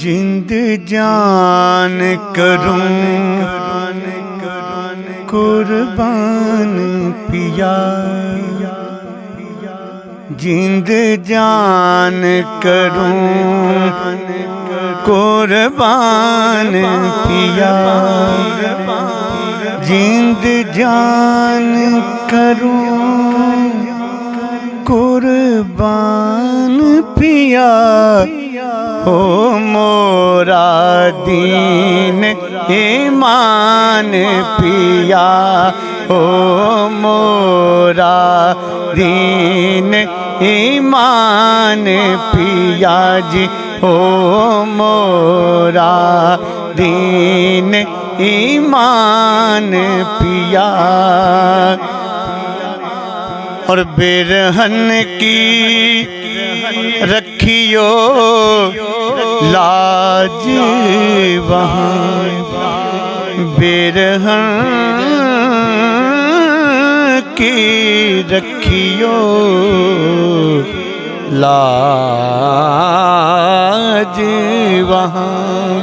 جند جان کروں قربان پیا، جند جان کروں قربان پیا، جند جان کروں قربان پیا، ہو مورا دین ایمان پیا، ہو مورا دین ایمان پیا جی، ہو مورا دین ایمان پیا۔ اور برہن کی رکھیو لاج وہاں، برہن کی رکھیو لاج وہاں،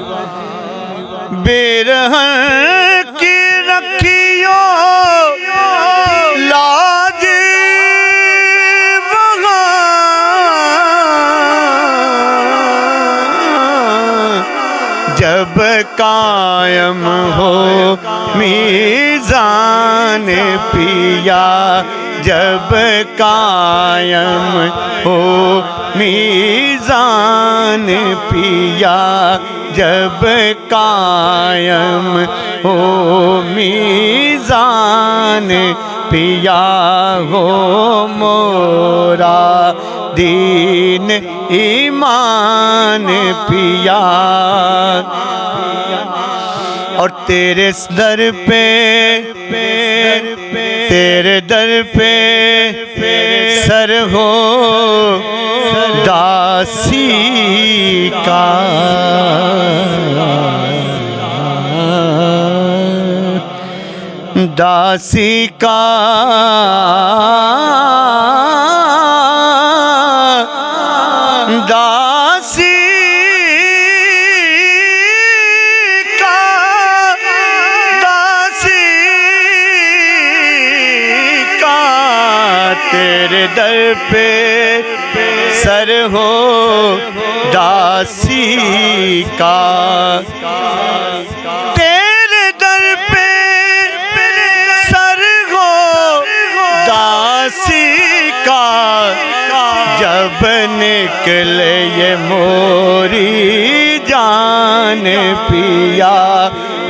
برہن کی رکھیو لاج جب قائم ہو میزان پیا، جب قائم ہو میزان پیا، جب قائم ہو میزان پیا، ہو مورا دین ایمان پیا۔ اور تیرے در پہ تیرے در پہ سر ہو داسی کا، داسی کا داسی تیرے در پہ سر ہو داسی کا، تیرے در پہ سر ہو داسی کا، جب نکلے یہ موری جان پیا،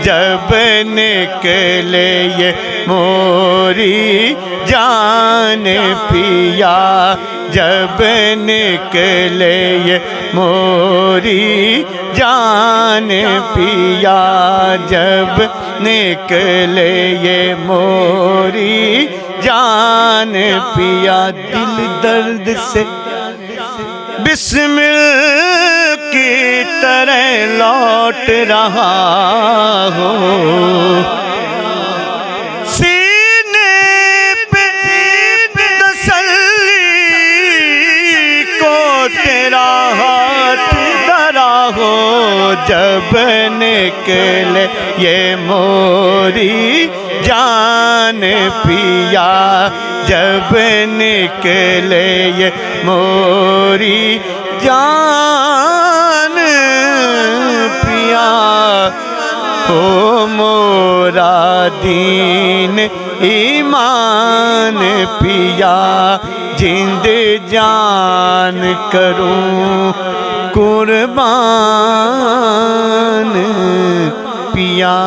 جب نکلے یہ موری جان پیا، جب نکلے یہ موری جان پیا، جب نکلے یہ موری جان پیا، دل درد سے بسمل کی طرح لوٹ رہا ہو، جب نکلے یہ موری جان پیا، جب نکلے یہ موری جان پیا، ہو مورا دین ایمان پیا، جند جان کروں قربان پیا۔